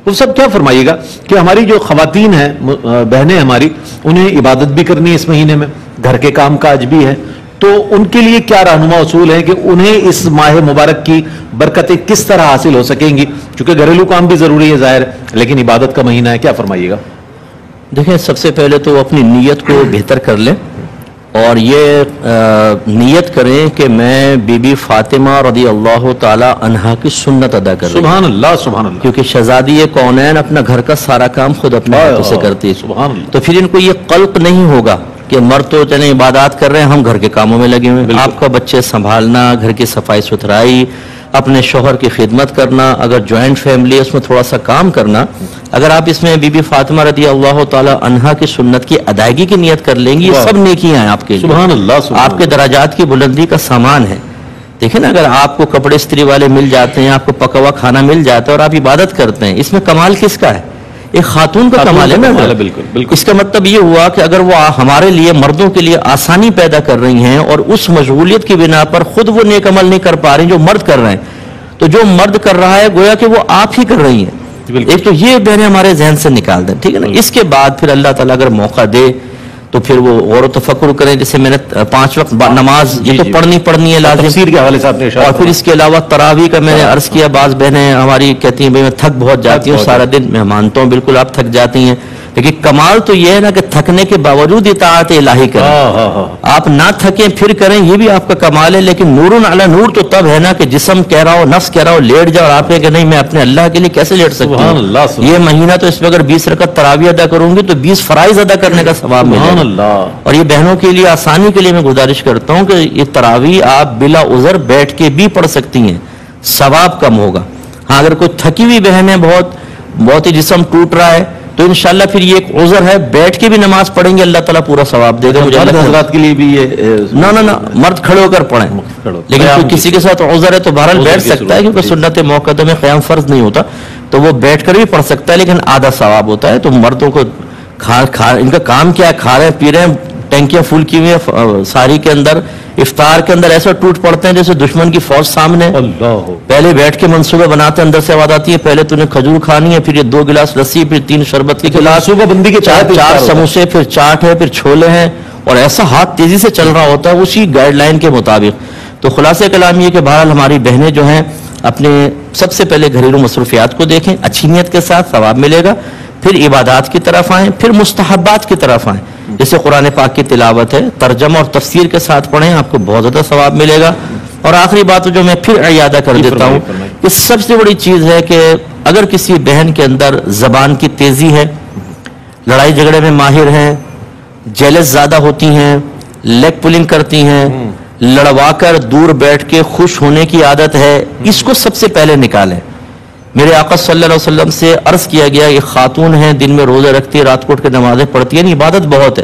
وہ سب کیا فرمائیے گا کہ ہماری جو خواتین ہیں بہنیں ہماری انہیں عبادت بھی کرنی ہے اس مہینے میں, گھر کے کام کاج بھی ہیں, تو ان کے لیے کیا رہنما اصول ہیں کہ انہیں اس ماہ مبارک کی برکتیں کس طرح حاصل ہو سکیں گی؟ چونکہ گھریلو کام بھی ضروری ہے ظاہر ہے, لیکن عبادت کا مہینہ ہے, کیا فرمائیے گا؟ دیکھیں سب سے پہلے تو وہ اپنی نیت کو بہتر کر لیں اور یہ نیت کریں کہ میں بی بی فاطمہ رضی اللہ تعالی عنہا کی سنت ادا کر رہی ہوں. سبحان اللہ سبحان اللہ. کیونکہ شہزادی کونین اپنا گھر کا سارا کام خود اپنے ہاتھوں سے کرتی ہے. سبحان اللہ. تو پھر ان کو یہ قلق نہیں ہوگا کہ مرد تو چلیں عبادات کر رہے ہیں, ہم گھر کے کاموں میں لگے ہوئے ہیں. آپ کا بچے سنبھالنا, گھر کی صفائی ستھرائی, اپنے شوہر کی خدمت کرنا, اگر جوائنٹ فیملی ہے اس میں تھوڑا سا کام کرنا, اگر آپ اس میں بی بی فاطمہ رضی اللہ تعالی عنہا کی سنت کی ادائیگی کی نیت کر لیں گی, یہ سب نیکیاں ہیں آپ کے لیے. سبحان اللہ. آپ کے درجات کی بلندی کا سامان ہے. دیکھیں نا, اگر آپ کو کپڑے استری والے مل جاتے ہیں, آپ کو پکا ہوا کھانا مل جاتا ہے اور آپ عبادت کرتے ہیں, اس میں کمال کس کا ہے؟ ایک خاتون کا کمال ہے نا. بالکل. اس کا مطلب یہ ہوا کہ اگر وہ ہمارے لیے, مردوں کے لیے آسانی پیدا کر رہی ہیں اور اس مشغولیت کی بنا پر خود وہ نیک عمل نہیں کر پا رہی جو مرد کر رہے ہیں, تو جو مرد کر رہا ہے گویا کہ وہ آپ ہی کر رہی ہیں. ایک تو یہ بہنیں ہمارے ذہن سے نکال دیں, ٹھیک ہے نا. اس کے بعد پھر اللہ تعالیٰ اگر موقع دے تو پھر وہ غور و تفکر کریں. جیسے میں نے 5 وقت نماز یہ تو پڑھنی ہے لازم, تفسیر کے حوالے سے آپ نے ارشاد اور پھر اس کے علاوہ تراویح کا میں نے عرض کیا. بعض بہنیں ہماری کہتی ہیں بھائی میں تھک بہت جاتی ہوں سارا دن. میں مانتا ہوں بالکل آپ تھک جاتی ہیں, لیکن کمال تو یہ ہے نا کہ تھکنے کے باوجود اطاعت الہی کریں. آپ نہ تھکیں پھر کریں, یہ بھی آپ کا کمال ہے. لیکن نور علی نور تو تب ہے نا کہ جسم کہہ رہا ہو, نفس کہہ رہا ہو لیٹ جاؤ, اور آپ کہ نہیں میں اپنے اللہ کے لیے کیسے لیٹ سکتا ہوں. یہ مہینہ تو اس میں اگر 20 رکعت تراویح ادا کروں گی تو 20 فرائض ادا کرنے کا ثواب ملے گا. اور یہ بہنوں کے لیے آسانی کے لیے میں گزارش کرتا ہوں کہ یہ تراویح آپ بلا عذر بیٹھ کے بھی پڑھ سکتی ہیں, ثواب کم ہوگا. ہاں اگر کوئی تھکی ہوئی بہن ہے, بہت ہی جسم ٹوٹ رہا ہے, تو انشاءاللہ پھر یہ ایک عذر ہے, بیٹھ کے بھی نماز پڑھیں گے اللہ تعالیٰ پورا ثواب دے گا. مرد حضرات کے لیے بھی یہ نہ مرد کھڑے ہو کر پڑھیں, لیکن کوئی کسی کے ساتھ عذر ہے تو بہرحال بیٹھ سکتا ہے, کیونکہ سنت موقدہ میں قیام فرض نہیں ہوتا, تو وہ بیٹھ کر بھی پڑھ سکتا ہے, لیکن آدھا ثواب ہوتا ہے. تو مردوں کو ان کا کام کیا ہے, کھا رہے ہیں پی رہے ہیں, ٹینکیاں فل کی ہوئی ہیں ساری کے اندر, افطار کے اندر ایسا ٹوٹ پڑتے ہیں جیسے دشمن کی فوج سامنے. پہلے بیٹھ کے منصوبے بناتے ہیں, اندر سے آواز آتی ہے پہلے تو نے کھجور کھانی ہے, پھر یہ 2 گلاس لسی, پھر 3 شربت کے گلاس, صوبہ بندی کے 4 سموسے, پھر چاٹ ہے, پھر چھولے ہیں, اور ایسا ہاتھ تیزی سے چل رہا ہوتا ہے اسی گائیڈ لائن کے مطابق. تو خلاصہ کلام یہ کہ بہرحال ہماری بہنیں جو ہیں اپنے سب سے پہلے گھریلو مصروفیات کو دیکھیں, اچھی نیت کے ساتھ ثواب ملے گا. پھر عبادات کی طرف آئیں, پھر مستحبات کی طرف آئیں, جیسے قرآن پاک کی تلاوت ہے, ترجمہ اور تفسیر کے ساتھ پڑھیں, آپ کو بہت زیادہ ثواب ملے گا. اور آخری بات جو میں پھر اعادہ کر دیتا ہوں کہ سب سے بڑی چیز ہے کہ اگر کسی بہن کے اندر زبان کی تیزی ہے, لڑائی جھگڑے میں ماہر ہیں, جیلس زیادہ ہوتی ہیں, لیگ پولنگ کرتی ہیں, لڑوا کر دور بیٹھ کے خوش ہونے کی عادت ہے, اس کو سب سے پہلے نکالیں. میرے آقا صلی اللہ علیہ وسلم سے عرض کیا گیا, یہ خاتون ہیں, دن میں روزے رکھتی ہے, رات کو اٹھ کے نمازیں پڑھتی ہے, عبادت بہت ہے,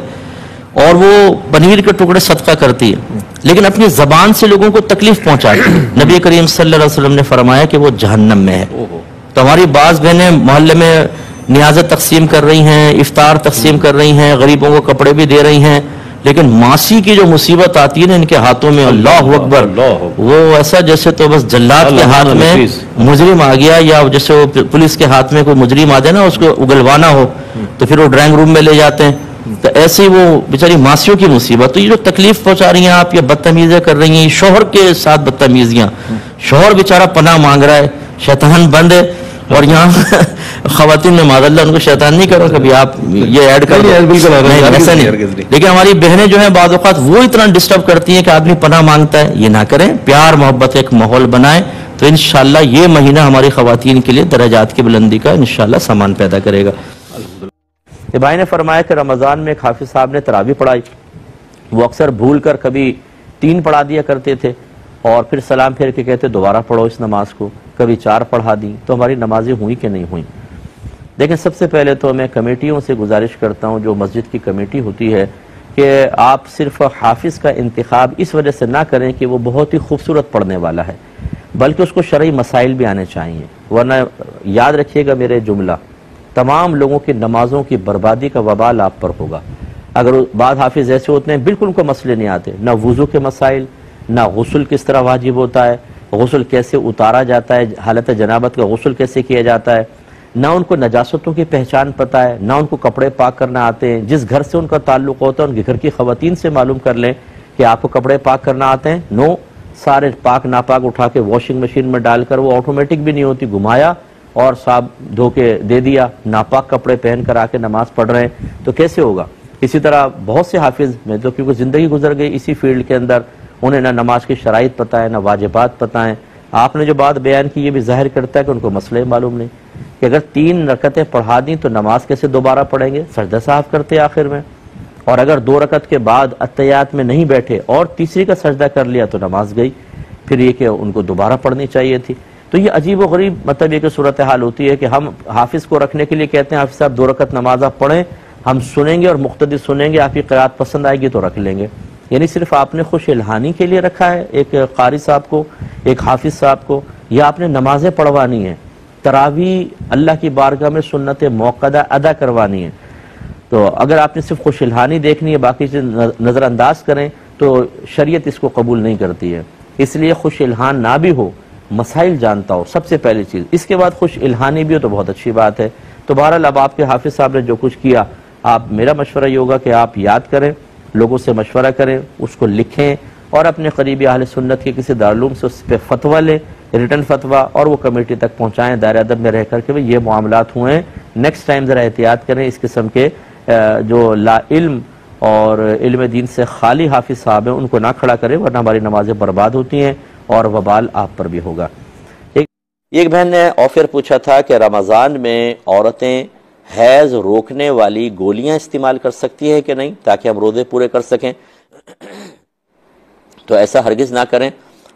اور وہ پنیر کے ٹکڑے صدقہ کرتی ہے, لیکن اپنی زبان سے لوگوں کو تکلیف پہنچاتی ہے. نبی کریم صلی اللہ علیہ وسلم نے فرمایا کہ وہ جہنم میں ہے. تو ہماری بعض بہنیں محلے میں نیازت تقسیم کر رہی ہیں, افطار تقسیم کر رہی ہیں, غریبوں کو کپڑے بھی دے رہی ہیں, لیکن ماسی کی جو مصیبت آتی ہے نا ان کے ہاتھوں میں, اللہ اکبر, وہ ایسا جیسے تو بس جلاد کے ہاتھ میں مجرم آ گیا, یا جیسے وہ پولیس کے ہاتھ میں کوئی مجرم آ جائے نا, اس کو اگلوانا ہو تو پھر وہ ڈرائنگ روم میں لے جاتے ہیں. تو ایسے ہی وہ بیچاری ماسیوں کی مصیبت. تو یہ جو تکلیف پہنچا رہی ہیں آپ, یہ بدتمیزیاں کر رہی ہیں, شوہر کے ساتھ بدتمیزیاں, شوہر بیچارہ پناہ مانگ رہا ہے, شیطان بند ہے, اور یہاں خواتین میں معاذ اللہ ان کو شیطان نہیں کرو کبھی آپ یہ ایڈ کر ایسا نہیں. لیکن ہماری بہنیں جو ہیں بعض اوقات وہ اتنا ڈسٹرب کرتی ہیں کہ آدمی پناہ مانگتا ہے, یہ نہ کریں, پیار محبت ایک ماحول بنائیں, تو انشاءاللہ یہ مہینہ ہماری خواتین کے لیے درجات کی بلندی کا انشاءاللہ سامان پیدا کرے گا. یہ بھائی نے فرمایا کہ رمضان میں ایک حافظ صاحب نے تراویح پڑھائی, وہ اکثر بھول کر کبھی 3 پڑھا دیا کرتے تھے, اور پھر سلام پھیر کے کہتے دوبارہ پڑھو اس نماز کو, کبھی 4 پڑھا دی. تو ہماری نمازیں ہوئی کہ نہیں ہوئیں؟ دیکھیں سب سے پہلے تو میں کمیٹیوں سے گزارش کرتا ہوں, جو مسجد کی کمیٹی ہوتی ہے, کہ آپ صرف حافظ کا انتخاب اس وجہ سے نہ کریں کہ وہ بہت ہی خوبصورت پڑھنے والا ہے, بلکہ اس کو شرعی مسائل بھی آنے چاہیے. ورنہ یاد رکھیے گا میرے جملہ, تمام لوگوں کی نمازوں کی بربادی کا وبال آپ پر ہوگا. اگر بعض حافظ ایسے ہوتے ہیں بالکل ان کو مسئلے نہیں آتے, نہ وضو کے مسائل, نہ غسل کس طرح واجب ہوتا ہے, غسل کیسے اتارا جاتا ہے, حالت جنابت کا غسل کیسے کیا جاتا ہے, نہ ان کو نجاستوں کی پہچان پتہ ہے، نہ ان کو کپڑے پاک کرنا آتے ہیں. جس گھر سے ان کا تعلق ہوتا ہے ان کے گھر کی خواتین سے معلوم کر لیں کہ آپ کو کپڑے پاک کرنا آتے ہیں. نو، سارے پاک ناپاک اٹھا کے واشنگ مشین میں ڈال کر، وہ آٹومیٹک بھی نہیں ہوتی، گھمایا اور صاحب دھو کے دے دیا، ناپاک کپڑے پہن کر آ کے نماز پڑھ رہے ہیں، تو کیسے ہوگا؟ اسی طرح بہت سے حافظ میں تو کیونکہ زندگی گزر گئی اسی فیلڈ کے اندر، انہیں نہ نماز کی شرائط پتہ ہے، نہ واجبات پتہ ہیں. آپ نے جو بات بیان کی یہ بھی ظاہر کرتا ہے کہ ان کو مسئلے معلوم نہیں کہ اگر 3 رکعتیں پڑھا دیں تو نماز کیسے دوبارہ پڑھیں گے؟ سجدہ صاحب کرتے آخر میں. اور اگر 2 رکعت کے بعد اتحیات میں نہیں بیٹھے اور تیسری کا سجدہ کر لیا تو نماز گئی. پھر یہ کہ ان کو دوبارہ پڑھنی چاہیے تھی. تو یہ عجیب و غریب مطلب یہ کہ صورتحال ہوتی ہے کہ ہم حافظ کو رکھنے کے لیے کہتے ہیں حافظ صاحب 2 رکعت نماز آپ پڑھیں، ہم سنیں گے اور مقتدی سنیں گے، آپ کی قرات پسند آئے گی تو رکھ لیں گے. یعنی صرف آپ نے خوش الہانی کے لیے رکھا ہے ایک قاری صاحب کو، ایک حافظ صاحب کو، یا آپ نے نمازیں پڑھوانی ہیں، تراویح اللہ کی بارگاہ میں سنت موقدہ ادا کروانی ہے. تو اگر آپ نے صرف خوش الہانی دیکھنی ہے، باقی چیز نظر انداز کریں تو شریعت اس کو قبول نہیں کرتی ہے. اس لیے خوش الہان نہ بھی ہو، مسائل جانتا ہو، سب سے پہلی چیز. اس کے بعد خوش الہانی بھی ہو تو بہت اچھی بات ہے. تو بہرحال اب آپ کے حافظ صاحب نے جو کچھ کیا، آپ میرا مشورہ یہ ہوگا کہ آپ یاد کریں، لوگوں سے مشورہ کریں، اس کو لکھیں اور اپنے قریبی اہل سنت کے کسی دارالعلوم سے اس پہ فتویٰ لیں، ریٹن فتویٰ، اور وہ کمیٹی تک پہنچائیں دائرہ ادب میں رہ کر کے یہ معاملات ہوئے ہیں. نیکسٹ ٹائم ذرا احتیاط کریں. اس قسم کے جو لا علم اور علم دین سے خالی حافظ صاحب ہیں ان کو نہ کھڑا کریں، ورنہ ہماری نمازیں برباد ہوتی ہیں اور وبال آپ پر بھی ہوگا. ایک بہن نے آفر پوچھا تھا کہ رمضان میں عورتیں حیض روکنے والی گولیاں استعمال کر سکتی ہیں کہ نہیں تاکہ ہم روزے پورے کر سکیں. تو ایسا ہرگز نہ کریں.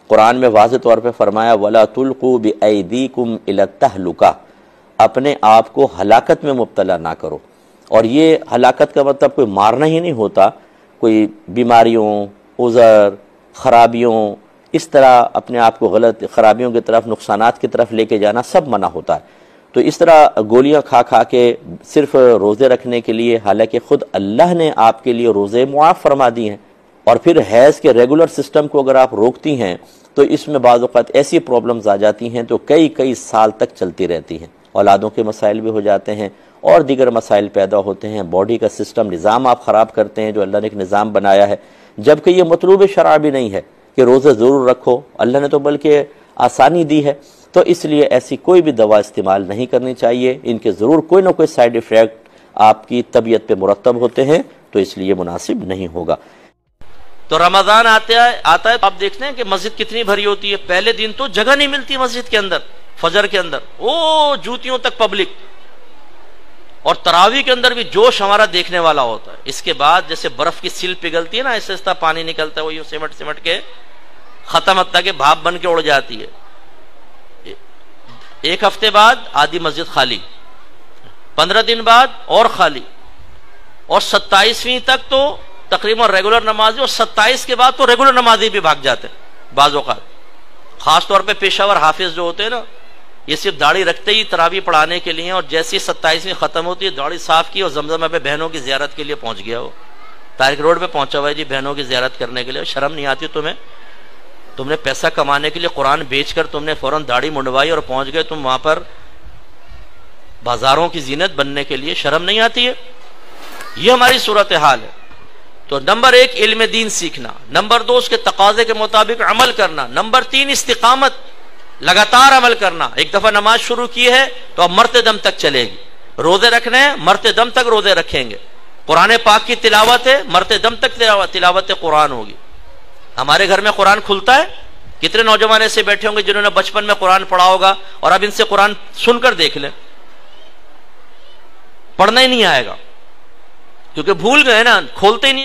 قرآن میں واضح طور پہ فرمایا وَلَا تُلْقُوا بِأَيْدِيكُمْ إِلَى التَّهْلُكَةِ، اپنے آپ کو ہلاکت میں مبتلا نہ کرو. اور یہ ہلاکت کا مطلب کوئی مارنا ہی نہیں ہوتا، کوئی بیماریوں، عذر، خرابیوں، اس طرح اپنے آپ کو غلط خرابیوں کی طرف، نقصانات کی طرف لے کے جانا سب منع ہوتا ہے. تو اس طرح گولیاں کھا کھا کے صرف روزے رکھنے کے لیے، حالانکہ خود اللہ نے آپ کے لیے روزے معاف فرما دی ہیں. اور پھر حیض کے ریگولر سسٹم کو اگر آپ روکتی ہیں تو اس میں بعض اوقات ایسی پرابلمز آ جاتی ہیں تو کئی سال تک چلتی رہتی ہیں. اولادوں کے مسائل بھی ہو جاتے ہیں اور دیگر مسائل پیدا ہوتے ہیں. باڈی کا سسٹم، نظام آپ خراب کرتے ہیں جو اللہ نے ایک نظام بنایا ہے، جبکہ یہ مطلوب شرع بھی نہیں ہے کہ روزے ضرور رکھو. اللہ نے تو بلکہ آسانی دی ہے. تو اس لیے ایسی کوئی بھی دوا استعمال نہیں کرنی چاہیے. ان کے ضرور کوئی نہ کوئی سائیڈ ایفیکٹ آپ کی طبیعت پہ مرتب ہوتے ہیں، تو اس لیے مناسب نہیں ہوگا. تو رمضان آتا ہے تو آپ دیکھتے ہیں کہ مسجد کتنی بھری ہوتی ہے. پہلے دن تو جگہ نہیں ملتی مسجد کے اندر، فجر کے اندر جوتیوں تک پبلک، اور تراویح کے اندر بھی جوش ہمارا دیکھنے والا ہوتا ہے. اس کے بعد جیسے برف کی سیل پگھلتی ہے نا، ایسے ایسا پانی نکلتا ہے، وہ یوں سمٹ کے ختم ہوتا کہ بھاپ بن کے اڑ جاتی ہے. 1 ہفتے بعد آدھی مسجد خالی، 15 دن بعد اور خالی، اور 27ویں تک تو تقریباً ریگولر نمازی، اور 27 کے بعد تو ریگولر نمازی بھی بھاگ جاتے ہیں بعض اوقات. خاص طور پہ پیشہ ور حافظ جو ہوتے ہیں نا، یہ صرف داڑھی رکھتے ہی تراویح پڑھانے کے لیے، اور جیسی 27ویں ختم ہوتی ہے داڑھی صاف کی اور زمزمہ پہ بہنوں کی زیارت کے لیے پہنچ گیا. وہ طارق روڈ پہ پہنچا ہوا ہے جی بہنوں کی زیارت کرنے کے لیے. شرم نہیں آتی تمہیں؟ تم نے پیسہ کمانے کے لیے قرآن بیچ کر تم نے فوراً داڑھی منڈوائی اور پہنچ گئے تم وہاں پر بازاروں کی زینت بننے کے لیے. شرم نہیں آتی ہے؟ یہ ہماری صورتحال ہے. تو نمبر 1 علم دین سیکھنا، نمبر 2 اس کے تقاضے کے مطابق عمل کرنا، نمبر 3 استقامت، لگاتار عمل کرنا. ایک دفعہ نماز شروع کی ہے تو اب مرتے دم تک چلے گی. روزے رکھنے ہیں، مرتے دم تک روزے رکھیں گے. قرآن پاک کی تلاوت ہے، مرتے دم تک تلاوت قرآن ہوگی. ہمارے گھر میں قرآن کھلتا ہے. کتنے نوجوان ایسے بیٹھے ہوں گے جنہوں نے بچپن میں قرآن پڑھا ہوگا اور اب ان سے قرآن سن کر دیکھ لیں، پڑھنا ہی نہیں آئے گا کیونکہ بھول گئے نا، کھولتے ہی نہیں.